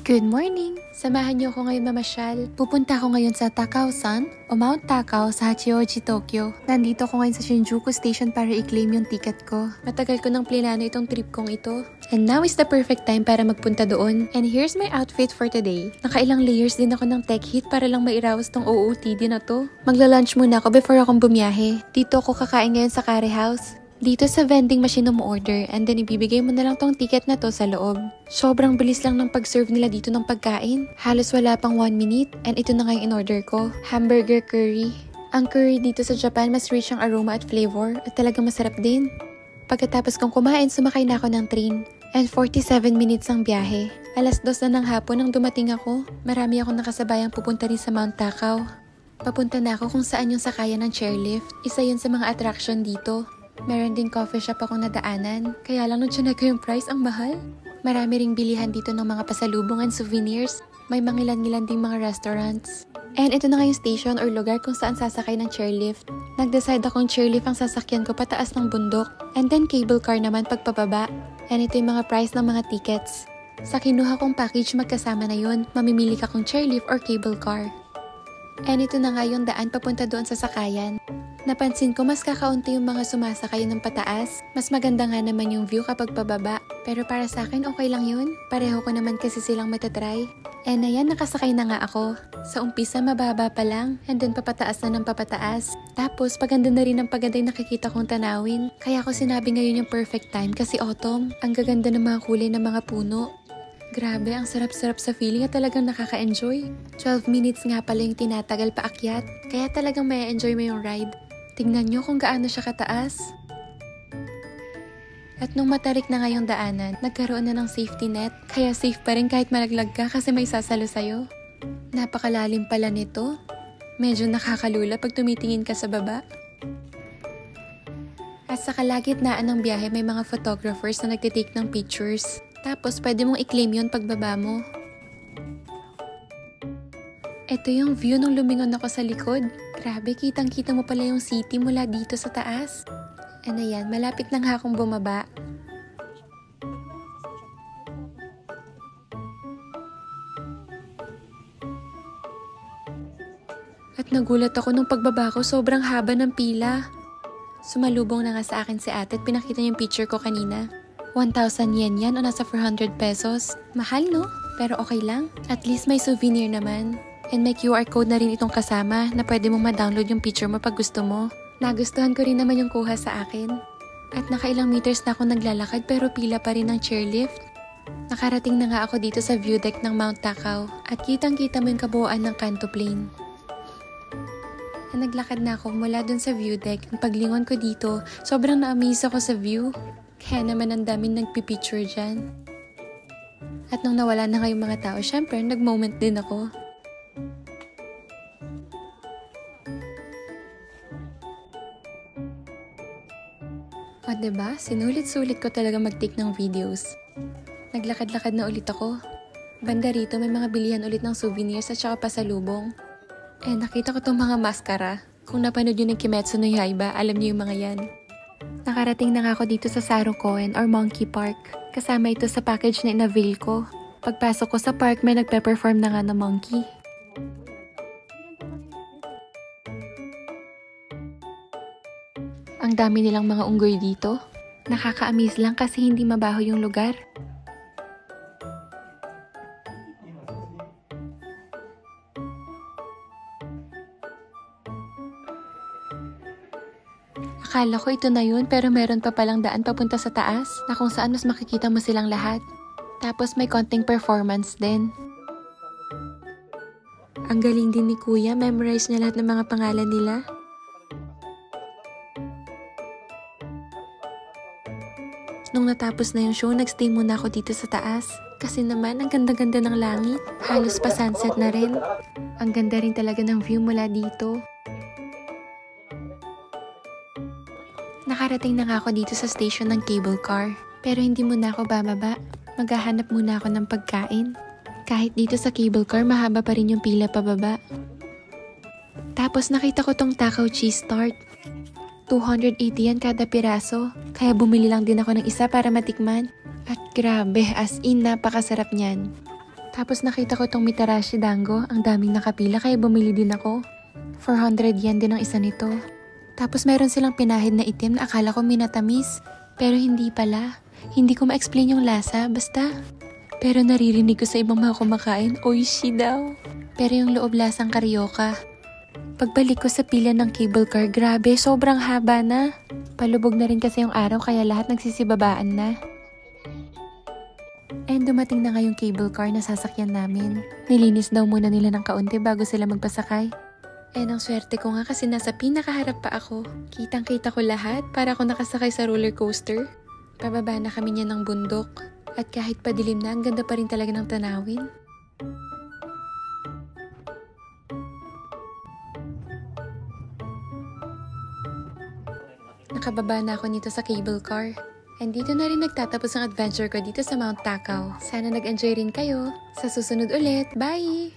Good morning! Samahan niyo ako ngayon mamasyal. Pupunta ako ngayon sa Takao-san o Mount Takao sa Hachioji, Tokyo. Nandito ako ngayon sa Shinjuku Station para i-claim yung ticket ko. Matagal ko nang plinano itong trip kong ito. And now is the perfect time para magpunta doon. And here's my outfit for today. Nakailang layers din ako ng tech heat para lang mairawas tong OOTD na to. Magla-lunch muna ako before akong bumiyahe. Dito ako kakain ngayon sa Kare House. Dito sa vending machine mo order and then ibibigay mo na lang tong ticket na to sa loob. Sobrang bilis lang ng pag-serve nila dito ng pagkain. Halos wala pang 1 minute and ito na nga yung in-order ko. Hamburger curry. Ang curry dito sa Japan mas rich ang aroma at flavor at talagang masarap din. Pagkatapos kong kumain, sumakay na ako ng train. And 47 minutes ang biyahe. Alas 2 na ng hapon nang dumating ako. Marami akong nakasabayang pupunta rin sa Mount Takao. Papunta na ako kung saan yung sakayan ng chairlift. Isa yun sa mga attraction dito. Meron din coffee shop akong nadaanan. Kaya lang nung tsinag ko yung price, ang mahal. Marami ring bilihan dito ng mga pasalubungan, souvenirs. May mangilan-ngilan ding mga restaurants. And ito na nga yung station or lugar kung saan sasakay ng chairlift. Nag-decide akong chairlift ang sasakyan ko pataas ng bundok. And then cable car naman pagpababa. And ito yung mga price ng mga tickets. Sa kinuha kong package magkasama na yun, mamimili ka kung chairlift or cable car. And ito na nga yung daan papunta doon sa sakayan. Napansin ko mas kakaunti yung mga sumasakay ng pataas. Mas maganda nga naman yung view kapag pababa. Pero para sa akin okay lang yun. Pareho ko naman kasi silang matatry. And ayan, nakasakay na nga ako. Sa umpisa mababa pa lang. And then papataas na ng papataas. Tapos paganda na rin ang paganda yung nakikita kong tanawin. Kaya ako sinabi ngayon yung perfect time kasi autumn. Ang gaganda ng mga kulay ng mga puno. Grabe, ang sarap-sarap sa feeling at talagang nakaka-enjoy. 12 minutes nga pala yung tinatagal paakyat. Kaya talagang may enjoy mo yung ride. Tingnan nyo kung gaano siya kataas. At nung matarik na nga yung daanan, nagkaroon na ng safety net. Kaya safe pa rin kahit malaglag ka kasi may sasalo sa'yo. Napakalalim pala nito. Medyo nakakalula pag tumitingin ka sa baba. At sa kalagitnaan ng biyahe may mga photographers na nagtitake ng pictures. Tapos pwede mong i-claim yun pagbaba mo. Ito yung view nung lumingon ako sa likod. Grabe, kitang-kita mo pala yung city mula dito sa taas. And ayan, malapit na nga akong bumaba. At nagulat ako nung pagbaba ko, sobrang haba ng pila. Sumalubong na nga sa akin si ate at pinakita niya yung picture ko kanina. 1,000 yen yan o nasa 400 pesos. Mahal no? Pero okay lang. At least may souvenir naman. And may QR code na rin itong kasama na pwede mong ma-download yung picture mo pag gusto mo. Nagustuhan ko rin naman yung kuha sa akin. At nakailang meters na ako naglalakad pero pila pa rin ng chairlift. Nakarating na nga ako dito sa view deck ng Mount Takao at kitang-kita mo yung kabuuan ng Kanto Plain. Naglakad na ako mula dun sa view deck. Ang paglingon ko dito, sobrang na-amaze ako sa view. Kaya naman ang daming nagpipicture dyan. At nung nawala na nga yung mga tao, syempre nag-moment din ako. O diba, sinulit-sulit ko talaga mag-take ng videos. Naglakad-lakad na ulit ako. Banda rito may mga bilihan ulit ng souvenirs at saka pasalubong. Nakita ko tong mga maskara. Kung napanood yun ng Kimetsu no Yaiba, alam niyo yung mga yan. Nakarating na nga ako dito sa Sarukoen or Monkey Park. Kasama ito sa package na in-avail ko. Pagpasok ko sa park, may nagpe-perform na nga na monkey. Ang dami nilang mga unggoy dito. Nakaka-amaze lang kasi hindi mabaho yung lugar. Akala ko ito na yun pero meron pa palang daan papunta sa taas na kung saan mas makikita mo silang lahat. Tapos may konting performance din. Ang galing din ni Kuya, memorize niya lahat ng mga pangalan nila. Nung natapos na yung show, nagstay muna ako dito sa taas. Kasi naman, ang ganda-ganda ng langit. Halos pa sunset na rin. Ang ganda rin talaga ng view mula dito. Nakarating na nga ako dito sa station ng cable car. Pero hindi muna ako bababa. Maghahanap muna ako ng pagkain. Kahit dito sa cable car, mahaba pa rin yung pila pababa. Tapos nakita ko tong Takao Cheese Tart. 280 yan kada piraso. Kaya bumili lang din ako ng isa para matikman. At grabe, as in napakasarap niyan. Tapos nakita ko tong Mitarashi Dango, ang daming nakapila kaya bumili din ako. 400 yen din ang isa nito. Tapos meron silang pinahid na itim na akala ko minatamis. Pero hindi pala. Hindi ko ma-explain yung lasa, basta. Pero naririnig ko sa ibang mga kumakain, oishi daw. Pero yung loob lasang karyoka. Pagbalik ko sa pila ng cable car, grabe, sobrang haba na. Palubog na rin kasi yung araw kaya lahat nagsisibabaan na. And dumating na nga yung cable car na sasakyan namin. Nilinis daw muna nila ng kaunti bago sila magpasakay. And ang swerte ko nga kasi nasa pinakaharap pa ako. Kitang-kita ko lahat para ako nakasakay sa roller coaster. Pababa na kami niya ng bundok. At kahit padilim na, ang ganda pa rin talaga ng tanawin. Nakababa na ako nito sa cable car. And dito na rin nagtatapos ang adventure ko dito sa Mount Takao. Sana nag-enjoy rin kayo. Sa susunod ulit, bye!